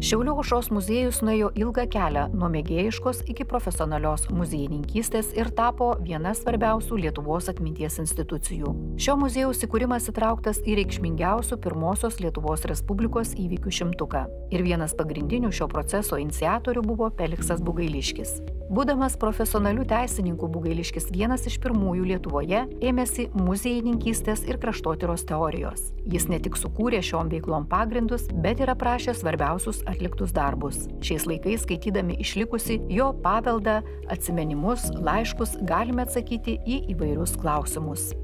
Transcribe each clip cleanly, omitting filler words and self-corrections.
Šiaulių aušros muziejus nuėjo ilgą kelią nuo mėgėjiškos iki profesionalios muziejininkystės ir tapo viena svarbiausių Lietuvos atminties institucijų. Šio muziejaus įkūrimas įtrauktas į reikšmingiausių pirmosios Lietuvos Respublikos įvykių šimtuką. Ir vienas pagrindinių šio proceso iniciatorių buvo Feliksas Bugailiškis. Būdamas profesionalių teisininkų, Bugailiškis vienas iš pirmųjų Lietuvoje ėmėsi muziejininkystės ir kraštotyros teorijos. Jis ne tik sukūrė šiom veiklom pagrindus, bet ir aprašė svarbiausius atliktus darbus. Šiais laikais, skaitydami išlikusi jo paveldą, atsiminimus, laiškus, galime atsakyti į įvairius klausimus.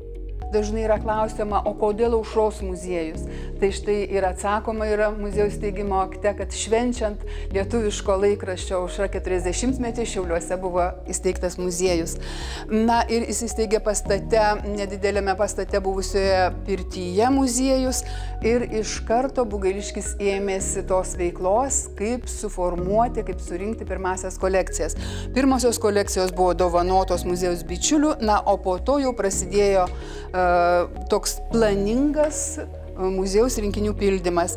Dažnai yra klausima, o kodėl aušros muziejus? Tai štai ir atsakoma yra muziejaus steigimo akte, kad švenčiant lietuviško laikraščio Aušra 40-metį Šiauliuose buvo įsteigtas muziejus. Na ir jis įsteigė pastate, nedidelėme pastate buvusioje pirtyje muziejus ir iš karto Bugailiškis ėmėsi tos veiklos, kaip suformuoti, kaip surinkti pirmasias kolekcijas. Pirmosios kolekcijos buvo dovanotos muziejaus bičiulių, na, o po to jau prasidėjo toks planingas muziejaus rinkinių pildymas.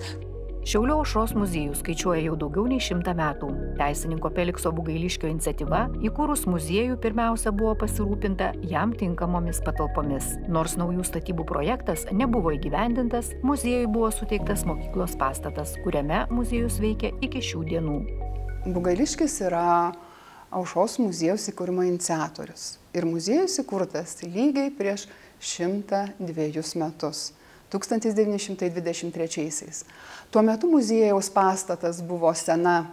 Šiaulių aušros muziejus skaičiuoja jau daugiau nei 100 metų. Teisininko Felikso Bugailiškio iniciatyva įkūrus muziejų pirmiausia buvo pasirūpinta jam tinkamomis patalpomis. Nors naujų statybų projektas nebuvo įgyvendintas, muziejui buvo suteiktas mokyklos pastatas, kuriame muziejus veikia iki šių dienų. Bugailiškis yra aušros muziejaus įkūrimo iniciatorius. Ir muziejus įkurtas lygiai prieš 102 metus, 1923-aisiais. Tuo metu muziejaus pastatas buvo sena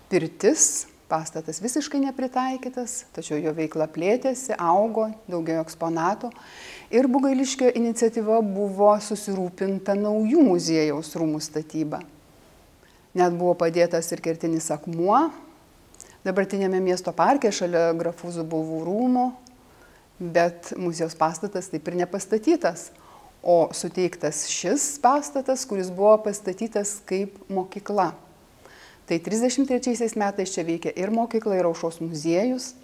pirtis, pastatas visiškai nepritaikytas, tačiau jo veikla plėtėsi, augo, daugėjo eksponatų. Ir Bugailiškio iniciatyva buvo susirūpinta naujų muziejaus rūmų statyba. Net buvo padėtas ir kertinis akmuo, dabartinėme miesto parke šalia Grafų Zubovų rūmų. Bet muziejaus pastatas taip ir nepastatytas, o suteiktas šis pastatas, kuris buvo pastatytas kaip mokykla. Tai 33 metais čia veikia ir mokykla, ir aušros muziejus.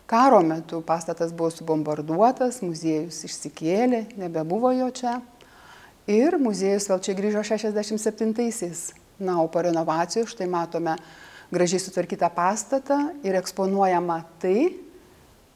Karo metu pastatas buvo subombarduotas, muziejus išsikėlė, nebebuvo jo čia. Ir muziejus vėl čia grįžo 67-aisiais. Na, o po renovacijų štai matome gražiai sutvarkytą pastatą ir eksponuojama tai,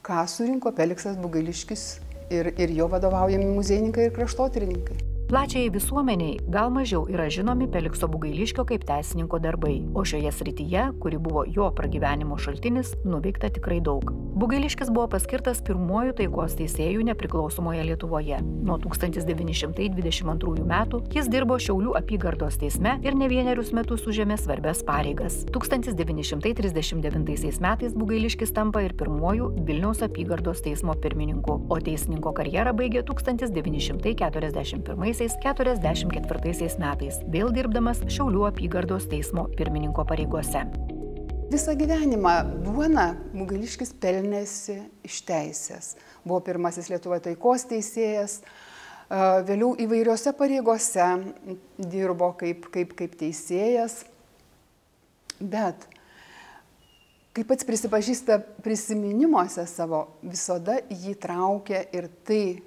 ką surinko Feliksas Bugailiškis ir jo vadovaujami muziejininkai ir kraštotyrininkai. Plačiai visuomeniai gal mažiau yra žinomi Felikso Bugailiškio kaip teisininko darbai, o šioje srityje, kuri buvo jo pragyvenimo šaltinis, nuveikta tikrai daug. Bugailiškis buvo paskirtas pirmuoju taikos teisėju nepriklausomoje Lietuvoje. Nuo 1922 metų jis dirbo Šiaulių apygardos teisme ir ne vienerius metus užėmė svarbias pareigas. 1939 metais Bugailiškis tampa ir pirmuoju Vilniaus apygardos teismo pirmininku, o teisininko karjerą baigė 1941–44 metais, vėl dirbdamas Šiaulių apygardos teismo pirmininko pareigose. Visą gyvenimą duoną Bugailiškis pelnėsi iš teisės. Buvo pirmasis Lietuvoje taikos teisėjas, vėliau įvairiose pareigose dirbo kaip teisėjas. Bet, kaip pats prisipažįsta prisiminimuose savo, visada jį traukė ir tai,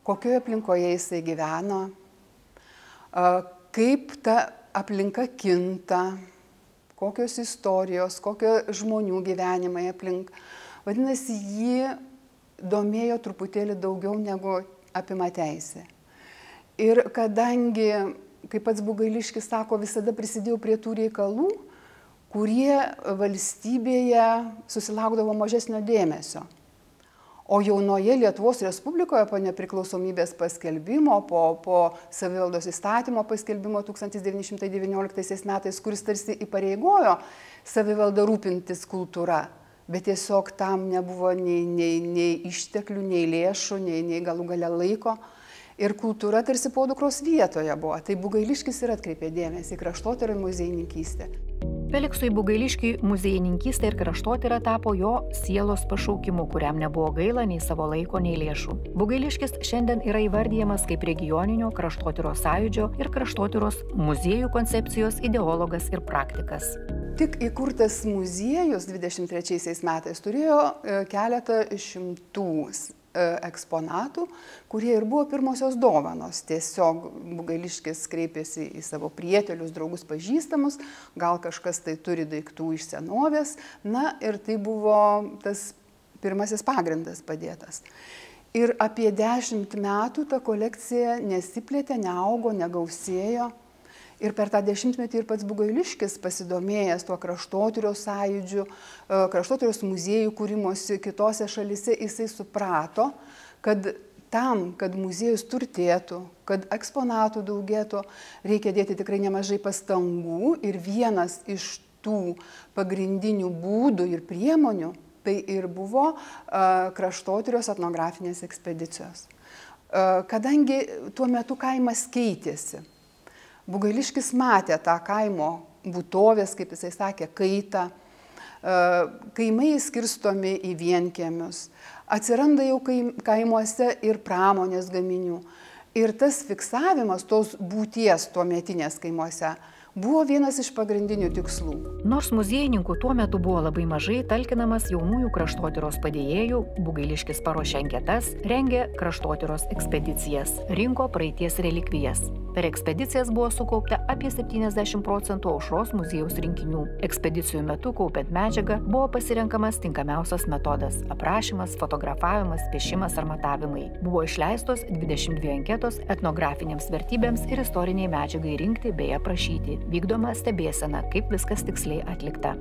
kokioje aplinkoje jisai gyveno, kaip ta aplinka kinta, kokios istorijos, kokio žmonių gyvenimai aplink. Vadinasi, jį domėjo truputėlį daugiau negu apima teisė. Ir kadangi, kaip pats Bugailiškis sako, visada prisidėjau prie tų reikalų, kurie valstybėje susilaukdavo mažesnio dėmesio. O jaunoje Lietuvos Respublikoje po nepriklausomybės paskelbimo, po savivaldos įstatymo paskelbimo 1919 metais, kuris tarsi įpareigojo savivaldą rūpintis kultūra, bet tiesiog tam nebuvo nei išteklių, nei lėšų, nei galų gale laiko. Ir kultūra tarsi podukros vietoje buvo. Tai Bugailiškis ir atkreipė dėmesį į kraštotyrą ir muziejininkystę. Feliksui Bugailiškiui muziejininkystė ir kraštotyra tapo jo sielos pašaukimu, kuriam nebuvo gaila nei savo laiko, nei lėšų. Bugailiškis šiandien yra įvardijamas kaip regioninio kraštotyros sąjūdžio ir kraštotyros muziejų koncepcijos ideologas ir praktikas. Tik įkurtas muziejus 23 metais turėjo keletą šimtų eksponatų, kurie ir buvo pirmosios dovanos. Tiesiog Bugailiškis kreipėsi į savo prietelius, draugus, pažįstamus, gal kažkas tai turi daiktų iš senovės, na ir tai buvo tas pirmasis pagrindas padėtas. Ir apie 10 metų ta kolekcija nesiplėtė, neaugo, negausėjo. Ir per tą 10-metį ir pats Bugailiškis, pasidomėjęs tuo kraštotyros sąjūdžiu, kraštotyros muziejų kūrimosi kitose šalise, jisai suprato, kad tam, kad muziejus turtėtų, kad eksponatų daugėtų, reikia dėti tikrai nemažai pastangų ir vienas iš tų pagrindinių būdų ir priemonių tai ir buvo kraštotyros etnografinės ekspedicijos. Kadangi tuo metu kaimas keitėsi, Bugailiškis matė tą kaimo būtovės, kaip jisai sakė, kaitą, kaimai skirstomi į vienkiemius, atsiranda jau kaimuose ir pramonės gaminių. Ir tas fiksavimas tos būties tuometinės kaimuose buvo vienas iš pagrindinių tikslų. Nors muziejininkų tuo metu buvo labai mažai, talkinamas jaunųjų kraštotyros padėjėjų, Bugailiškis paruošė anketas, rengė kraštotyros ekspedicijas, rinko praeities relikvijas. Per ekspedicijas buvo sukaupta apie 70% Aušros muziejaus rinkinių. Ekspedicijų metu, kaupiant medžiagą, buvo pasirenkamas tinkamiausias metodas – aprašymas, fotografavimas, piešimas ar matavimai. Buvo išleistos 22 anketos etnografinėms vertybėms ir istoriniai medžiagai rinkti bei aprašyti. Vykdoma stebėsena, kaip viskas tiksliai atlikta.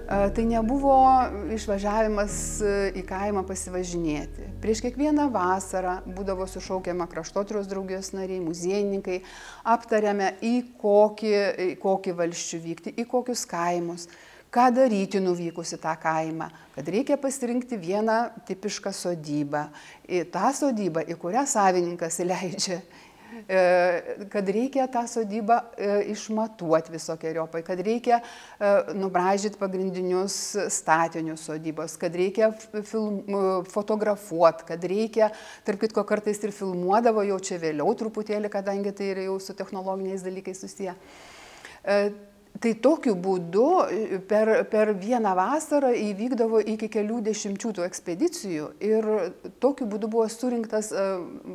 Tai nebuvo išvažiavimas į kaimą pasivažinėti. Prieš kiekvieną vasarą būdavo sušaukiama kraštotyros draugijos nariai, muziejininkai, aptariame į kokį valsčių vykti, į kokius kaimus, ką daryti nuvykus į tą kaimą, kad reikia pasirinkti vieną tipišką sodybą, tą sodybą, į kurią savininkas įleidžia, kad reikia tą sodybą išmatuoti visokiojopai, kad reikia nubraižyti pagrindinius statinius sodybos, kad reikia fotografuoti, kad reikia, tarp kitko kartais ir filmuodavo jau čia vėliau truputėlį, kadangi tai yra jau su technologiniais dalykais susiję. Tai tokiu būdu per vieną vasarą įvykdavo iki kelių dešimčių tų ekspedicijų ir tokiu būdu buvo surinktas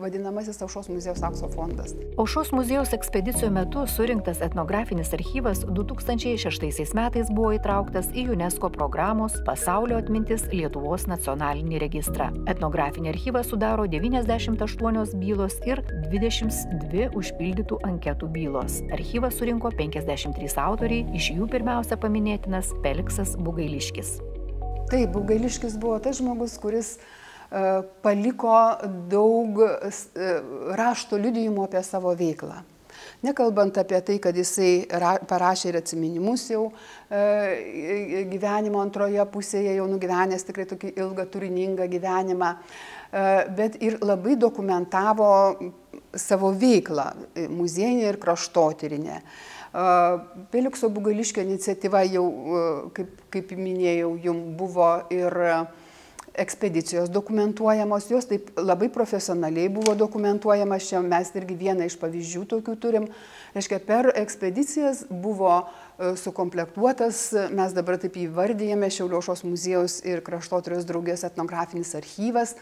vadinamasis Aušros muziejaus aukso fondas. Aušros muziejaus ekspedicijų metu surinktas etnografinis archyvas 2006 metais buvo įtrauktas į UNESCO programos Pasaulio atmintis Lietuvos nacionalinį registrą. Etnografinį archyvą sudaro 98 bylos ir 22 užpildytų anketų bylos. Archyvą surinko 53 autoriai. Iš jų pirmiausia paminėtinas Feliksas Bugailiškis. Taip, Bugailiškis buvo tas žmogus, kuris paliko daug rašto liudijimų apie savo veiklą. Nekalbant apie tai, kad jisai parašė ir atsiminimus jau gyvenimo antroje pusėje, jau nugyvenęs tikrai tokį ilgą, turiningą gyvenimą, bet ir labai dokumentavo savo veiklą muziejinę ir kraštotyrinę. Felikso Bugailiškio iniciatyva jau, kaip minėjau, jums buvo ir ekspedicijos dokumentuojamos, jos taip labai profesionaliai buvo dokumentuojamas, čia mes irgi vieną iš pavyzdžių tokių turim. Reiškia, per ekspedicijas buvo sukomplektuotas, mes dabar taip įvardijame, Šiaulių Aušros muziejaus ir kraštotyros draugijos etnografinis archyvas,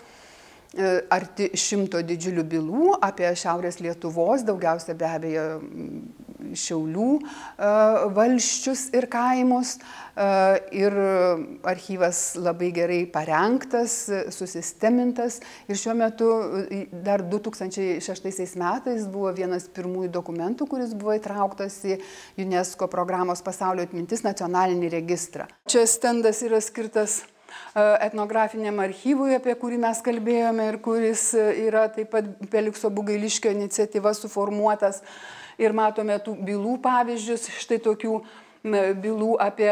arti 100 didžiulių bylų apie Šiaurės Lietuvos, daugiausia be abejo Šiaulių valsčius ir kaimus. Ir archyvas labai gerai parengtas, susistemintas. Ir šiuo metu dar 2006 metais buvo vienas pirmųjų dokumentų, kuris buvo įtrauktas į UNESCO programos Pasaulio atmintis nacionalinį registrą. Čia stendas yra skirtas etnografiniam archyvui, apie kurį mes kalbėjome ir kuris yra taip pat Felikso Bugailiškio iniciatyva suformuotas. Ir matome tų bylų pavyzdžius, štai tokių bylų apie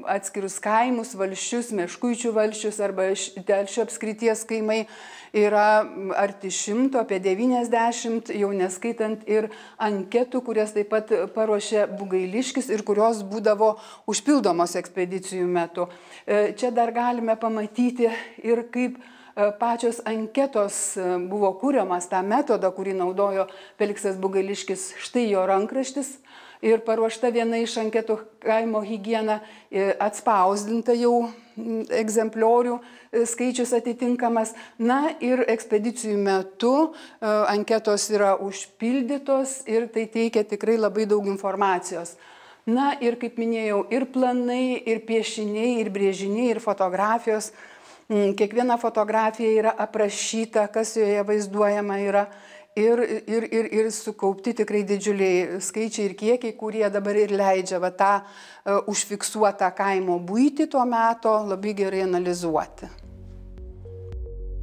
atskirus kaimus, valsčius, Meškuičių valsčius arba Telšių apskrities kaimai yra arti 100, apie 90, jau neskaitant ir anketų, kurias taip pat paruošė Bugailiškis ir kurios būdavo užpildomos ekspedicijų metu. Čia dar galime pamatyti ir kaip pačios anketos buvo kūriamas, tą metodą, kurį naudojo Feliksas Bugailiškis, štai jo rankraštis ir paruošta viena iš anketų kaimo higiena, atspausdinta jau egzempliorių skaičius atitinkamas. Na ir ekspedicijų metu anketos yra užpildytos ir tai teikia tikrai labai daug informacijos. Na ir, kaip minėjau, ir planai, ir piešiniai, ir brėžiniai, ir fotografijos. Kiekviena fotografija yra aprašyta, kas joje vaizduojama yra. Ir sukaupti tikrai didžiuliai skaičiai ir kiekiai, kurie dabar ir leidžia tą užfiksuotą kaimo buitį tuo metu labai gerai analizuoti.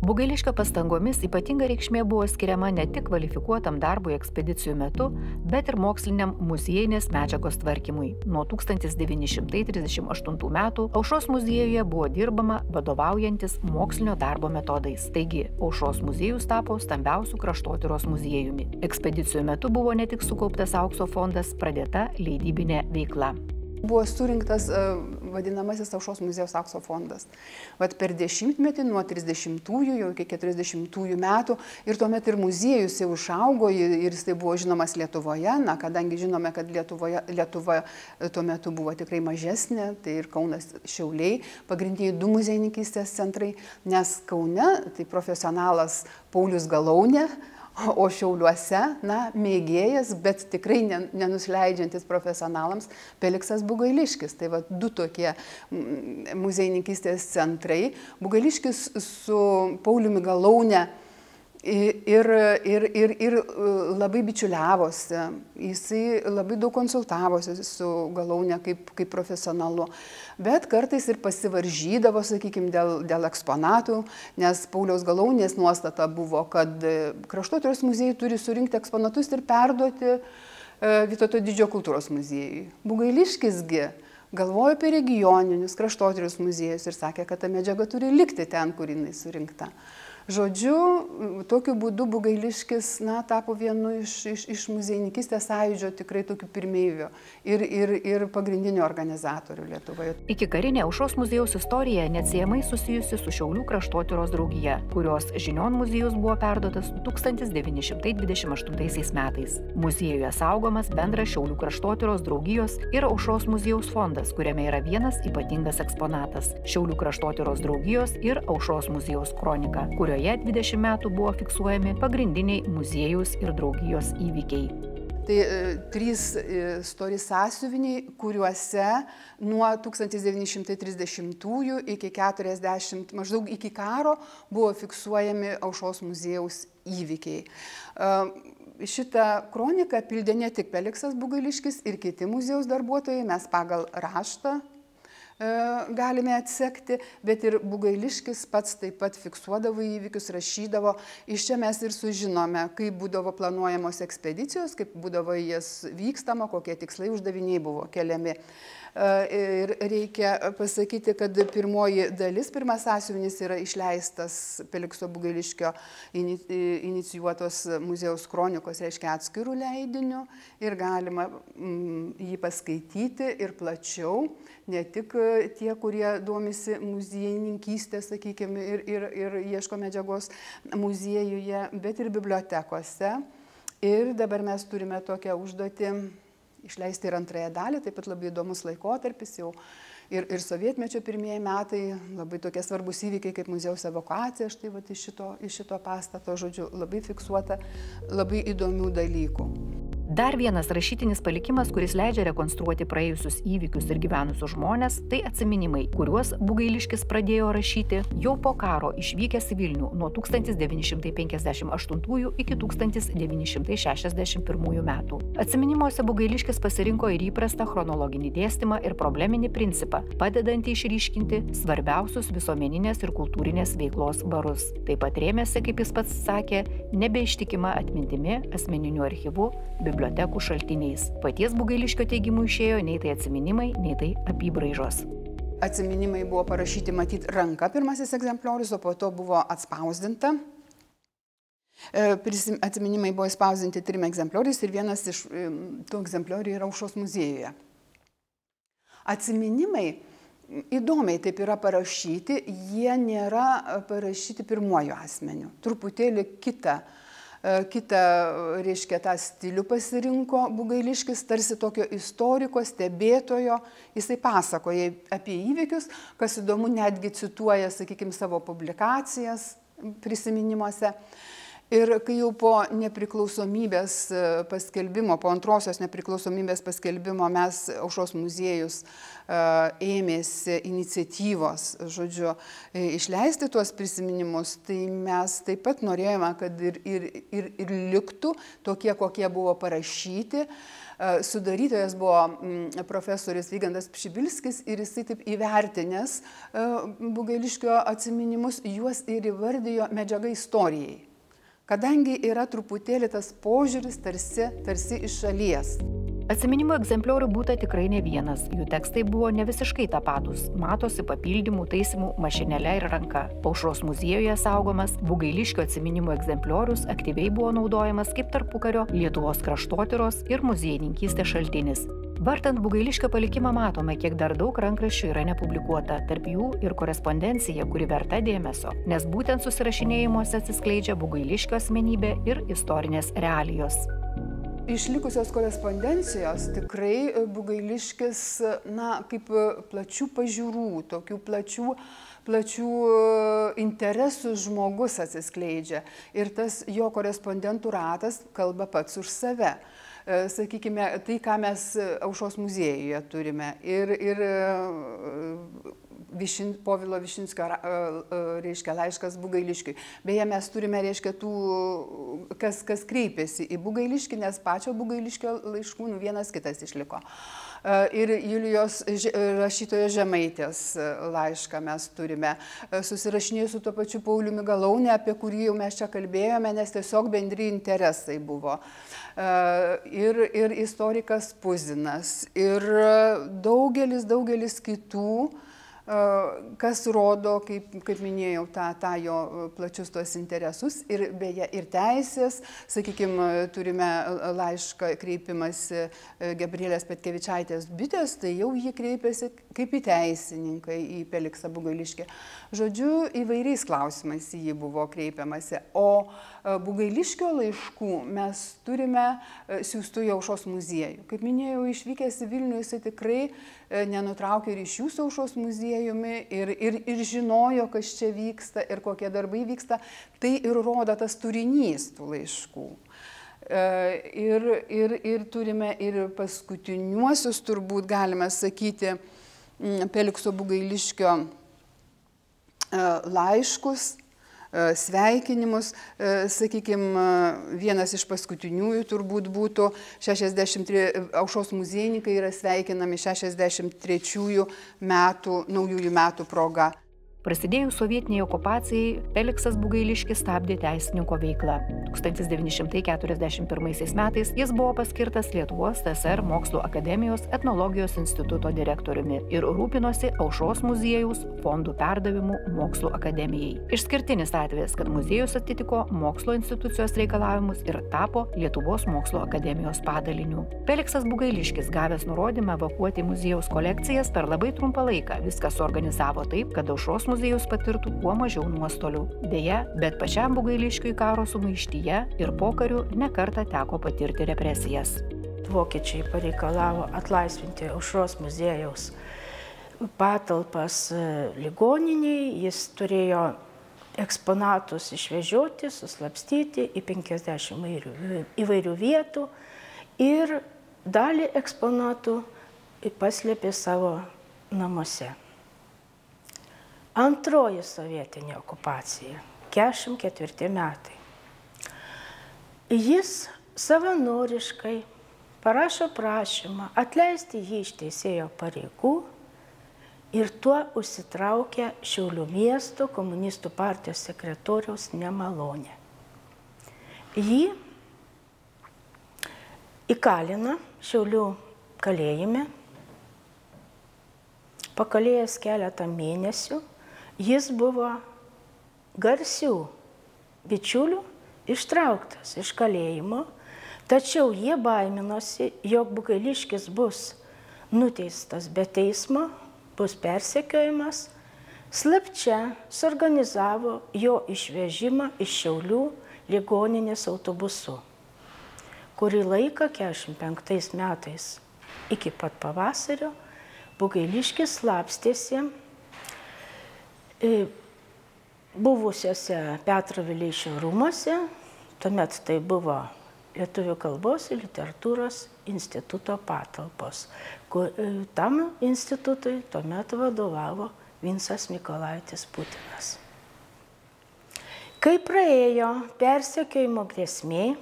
Bugailiškio pastangomis ypatinga reikšmė buvo skiriama ne tik kvalifikuotam darbui ekspedicijų metu, bet ir moksliniam muziejinės medžiagos tvarkymui. Nuo 1938 metų Aušros muziejuje buvo dirbama vadovaujantis mokslinio darbo metodais. Taigi, Aušros muziejus tapo stambiausių kraštotyros muziejumi. Ekspedicijų metu buvo ne tik sukauptas aukso fondas, pradėta leidybinė veikla. Buvo surinktas vadinamasis Aušros muziejaus aukso fondas. Vat per dešimtmetį nuo 30-ųjų jau iki 40-ųjų metų ir tuomet ir muziejus jau išaugo ir jis tai buvo žinomas Lietuvoje, na, kadangi žinome, kad Lietuva tuo metu buvo tikrai mažesnė, tai ir Kaunas, Šiauliai, pagrindiniai 2 muziejininkystės centrai, nes Kaune tai profesionalas Paulius Galaunė, o Šiauliuose, na, mėgėjas, bet tikrai nenusileidžiantis profesionalams Feliksas Bugailiškis. Tai va 2 tokie muziejininkystės centrai. Bugailiškis su Pauliumi Galaune ir labai bičiuliavosi. Jisai labai daug konsultavosi su Galaune kaip profesionalu. Bet kartais ir pasivaržydavo, sakykime, dėl eksponatų, nes Pauliaus Galaunės nuostata buvo, kad kraštotyros muziejai turi surinkti eksponatus ir perduoti Vytauto Didžiojo kultūros muziejui. Bugailiškisgi galvojo apie regioninius kraštotyros muziejus ir sakė, kad ta medžiaga turi likti ten, kur jinai surinkta. Žodžiu, tokiu būdu Bugailiškis, na, tapo vienu iš muziejininkystės sąjūdžio tikrai tokių pirmeivių ir pagrindinių organizatorių Lietuvoje. Iki karinė Aušros muziejaus istorija neatsiejamai susijusi su Šiaulių kraštotyros draugija, kurios žinion muziejus buvo perduotas 1928 metais. Muziejuje saugomas bendras Šiaulių kraštotyros draugijos ir Aušros muziejaus fondas, kuriame yra vienas ypatingas eksponatas – Šiaulių kraštotyros draugijos ir Aušros muziejaus kronika, kurioje 20 metų buvo fiksuojami pagrindiniai muziejaus ir draugijos įvykiai. Tai 3 stori sąsiuviniai, kuriuose nuo 1930-ųjų iki 40, maždaug iki karo, buvo fiksuojami Aušros muziejaus įvykiai. Šitą kroniką pildė ne tik Feliksas Bugailiškis ir kiti muziejaus darbuotojai, mes pagal raštą galime atsekti, bet ir Bugailiškis pats taip pat fiksuodavo įvykius, rašydavo. Iš čia mes ir sužinome, kaip būdavo planuojamos ekspedicijos, kaip būdavo jas vykstama, kokie tikslai uždaviniai buvo keliami. Ir reikia pasakyti, kad pirmoji dalis, pirmas sąsiuvinis yra išleistas Felikso Bugailiškio inicijuotos muziejaus kronikos, reiškia atskirų leidinių, ir galima jį paskaityti ir plačiau, ne tik tie, kurie domisi muziejininkystė, sakykime, ir ieško medžiagos muziejuje, bet ir bibliotekose. Ir dabar mes turime tokią užduotį išleisti ir antrąją dalį, taip pat labai įdomus laikotarpis jau ir sovietmečio pirmieji metai, labai tokie svarbus įvykiai kaip muziejaus evakuacija, štai vat iš šito pastato, žodžiu, labai fiksuota, labai įdomių dalykų. Dar vienas rašytinis palikimas, kuris leidžia rekonstruoti praėjusius įvykius ir gyvenusius žmones, tai atsiminimai, kuriuos Bugailiškis pradėjo rašyti jau po karo išvykęs į Vilnių nuo 1958 iki 1961 metų. Atsiminimuose Bugailiškis pasirinko ir įprastą chronologinį dėstymą ir probleminį principą, padedantį išryškinti svarbiausius visuomeninės ir kultūrinės veiklos barus. Taip pat rėmėsi, kaip jis pats sakė, nebeištikima atmintimi, asmeniniu archyvu, bibliotekų šaltiniais. Paties Bugailiškio teigimų išėjo nei tai atsiminimai, nei tai apybraižos. Atsiminimai buvo parašyti matyti ranka pirmasis egzempliorius, o po to buvo atspausdinta. Atsiminimai buvo spausdinti 3 egzemplioriais ir vienas iš tų egzempliorių yra Aušros muziejuje. Atsiminimai įdomiai taip yra parašyti, jie nėra parašyti pirmuoju asmeniu. Truputėlį kitą, reiškia, tą stilių pasirinko Bugailiškis, tarsi tokio istoriko, stebėtojo. Jisai pasakoja apie įvykius, kas įdomu, netgi cituoja, sakykime, savo publikacijas prisiminimuose. Ir kai jau po nepriklausomybės paskelbimo, po antrosios nepriklausomybės paskelbimo mes Aušros muziejus ėmėsi iniciatyvos, žodžiu, išleisti tuos prisiminimus, tai mes taip pat norėjome, kad ir liktų tokie, kokie buvo parašyti. Sudarytojas buvo profesorius Vygantas Pšibilskis ir jisai taip įvertinęs Bugailiškio atsiminimus, juos ir įvardijo medžiaga istorijai. Kadangi yra truputėlį tas požiūris tarsi iš šalies. Atsiminimų egzempliorių būta tikrai ne vienas, jų tekstai buvo ne visiškai tapatus, matosi papildymų, taisymų mašinėle ir ranka. Aušros muziejuje saugomas Bugailiškio atsiminimų egzempliorius aktyviai buvo naudojamas kaip tarpukario Lietuvos kraštotyros ir muziejininkystės šaltinis. Vartant Bugailiškio palikimą matome, kiek dar daug rankraščių yra nepublikuota, tarp jų ir korespondencija, kuri verta dėmesio, nes būtent susirašinėjimuose atsiskleidžia Bugailiškio asmenybė ir istorinės realijos. Išlikusios korespondencijos tikrai Bugailiškis, kaip plačių pažiūrų, tokių plačių interesų žmogus atsiskleidžia. Ir tas jo korespondentų ratas kalba pats už save. Sakykime, tai, ką mes Aušros muziejuje turime. Ir Povilo Višinskio, reiškia, laiškas Bugailiškiui. Beje, mes turime, reiškia, kas kreipėsi į Bugailiškį, nes pačio Bugailiškio laiškų vienas kitas išliko. Ir Julijos rašytojo Žemaitės laišką mes turime. Susirašinėjau su tuo pačiu Pauliumi Galaune, apie kurį jau mes čia kalbėjome, nes tiesiog bendri interesai buvo. Ir istorikas Puzinas, ir daugelis kitų, kas rodo, kaip minėjau, tą jo plačius tuos interesus ir beje ir teisės. Sakykime, turime laišką kreipimąsi Gabrielės Petkevičaitės bitės, tai jau jį kreipėsi kaip į teisininką į Feliksą Bugailiškį. Žodžiu, įvairiais klausimais jį buvo kreipiamasi. O Bugailiškio laiškų mes turime siųstų į Aušros muziejų. Kaip minėjau, išvykęs į Vilnių, jisai tikrai nenutraukė ryšių su Aušros muziejumi ir žinojo, kas čia vyksta ir kokie darbai vyksta. Tai ir rodo tas turinys tų laiškų. Ir turime ir paskutiniuosius, turbūt galime sakyti, Felikso Bugailiškio laiškus, sveikinimus. Sakykime, vienas iš paskutiniųjų turbūt būtų Aušros muziejininkai yra sveikinami 63 metų, naujųjų metų proga. Prasidėjus sovietiniai okupacijai, Feliksas Bugailiškis stabdė teisininko veiklą. 1941 metais jis buvo paskirtas Lietuvos TSR Mokslų akademijos etnologijos instituto direktoriumi ir rūpinosi Aušros muziejaus fondų perdavimu Mokslų akademijai. Išskirtinis atvejis, kad muziejus atitiko mokslo institucijos reikalavimus ir tapo Lietuvos Mokslo akademijos padaliniu. Feliksas Bugailiškis, gavęs nurodymą evakuoti muziejaus kolekcijas, per labai trumpą laiką viską suorganizavo taip, kad Aušros muziejus patirtų kuo mažiau nuostolių. Deja, bet pačiam Bugailiškiui karo sumaištyje ir pokariu nekartą teko patirti represijas. Vokiečiai pareikalavo atlaisvinti Aušros muziejaus patalpas ligoniniai, jis turėjo eksponatus išvežioti, suslapstyti į 50 įvairių vietų ir dalį eksponatų paslėpė savo namuose. Antroji sovietinė okupacija, 44 metai. Jis savanoriškai parašo prašymą atleisti jį iš teisėjo pareigų ir tuo užsitraukia Šiaulių miesto komunistų partijos sekretoriaus nemalonę. Jį įkalina Šiaulių kalėjime, pakalėjęs keletą mėnesių. Jis buvo garsių bičiulių ištrauktas iš kalėjimo, tačiau jie baiminosi, jog Bugailiškis bus nuteistas be teismo bus persekiojimas, slapčia suorganizavo jo išvežimą iš Šiaulių ligoninės autobusu. Kurį laiką, 45 metais, iki pat pavasario, Bugailiškis slapstėsi buvusiuose Petro Vileišio rūmuose, tuomet tai buvo Lietuvių kalbos ir literatūros instituto patalpos. Tam institutui tuomet vadovavo Vincas Mykolaitis Putinas. Kai praėjo persekiojimo grėsmė,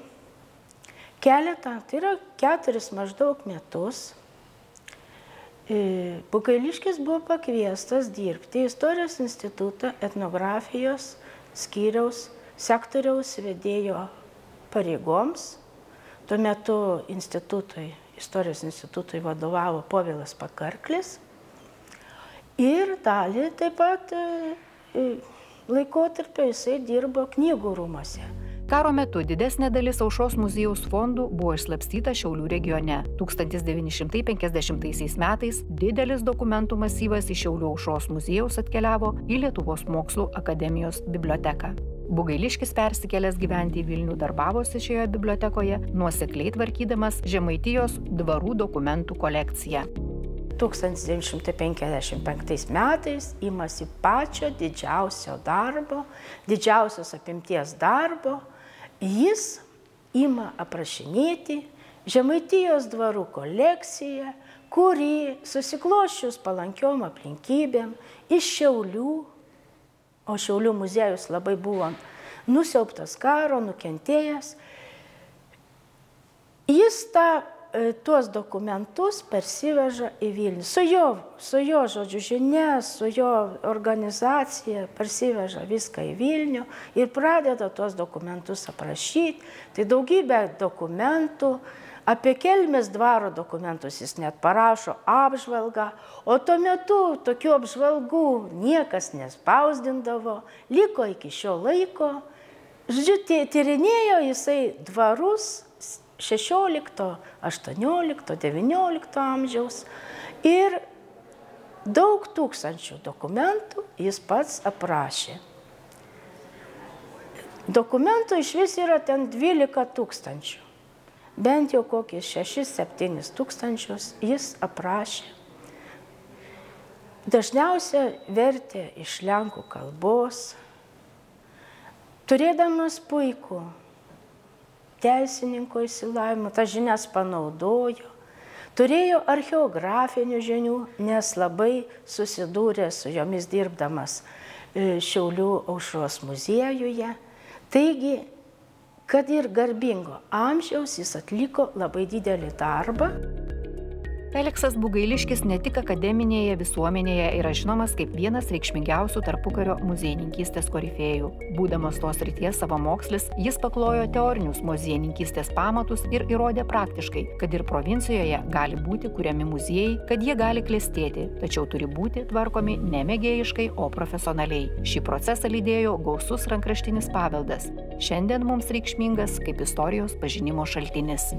keletą, tai yra 4 maždaug metus, Bugailiškis buvo pakviestas dirbti į Istorijos institutą etnografijos skyriaus sektoriaus vedėjo pareigoms. Tuo metu Istorijos institutui vadovavo Povilas Pakarklis ir dalį taip pat laikotarpio jisai dirbo knygų rūmuose. Karo metu didesnė dalis Aušros muziejaus fondų buvo išslapstyta Šiaulių regione. 1950 metais didelis dokumentų masyvas iš Šiaulių Aušros muziejaus atkeliavo į Lietuvos mokslų akademijos biblioteką. Bugailiškis persikėlęs gyventi į Vilnių darbavosi šioje bibliotekoje, nuosekliai tvarkydamas Žemaitijos dvarų dokumentų kolekciją. 1955 metais imasi pačio didžiausio darbo, didžiausios apimties darbo. Jis ima aprašinėti Žemaitijos dvarų kolekciją, kuri susiklosčius palankiom aplinkybėm iš Šiaulių, o Šiaulių muziejus labai buvo nusiaubtas karo, nukentėjęs, jis tuos dokumentus persiveža į Vilnių. Su jo žodžiu žinia, su jo organizacija persiveža viską į Vilnių ir pradeda tuos dokumentus aprašyti. Tai daugybė dokumentų, apie Kelmės dvaro dokumentus jis net parašo apžvalgą, o tuo metu tokių apžvalgų niekas nespausdindavo, liko iki šio laiko. Žodžiu, tyrinėjo jisai dvarus 16, 18, 19 amžiaus ir daug tūkstančių dokumentų jis pats aprašė. Dokumentų iš vis yra ten 12 tūkstančių, bent jau kokius 6-7 tūkstančius jis aprašė. Dažniausia vertė iš lenkų kalbos, turėdamas puikų teisininko išsilavinimą, tas žinias panaudojo, turėjo archeografinių žinių, nes labai susidūrė su jomis dirbdamas Šiaulių Aušros muziejuje. Taigi, kad ir garbingo amžiaus, jis atliko labai didelį darbą. Feliksas Bugailiškis ne tik akademinėje visuomenėje yra žinomas kaip vienas reikšmingiausių tarpukario muziejininkystės korifėjų. Būdamas tos srities savamokslis, jis paklojo teorinius muziejininkystės pamatus ir įrodė praktiškai, kad ir provincijoje gali būti kuriami muziejai, kad jie gali klestėti, tačiau turi būti tvarkomi ne mėgėjiškai, o profesionaliai. Šį procesą lydėjo gausus rankraštinis paveldas, šiandien mums reikšmingas kaip istorijos pažinimo šaltinis.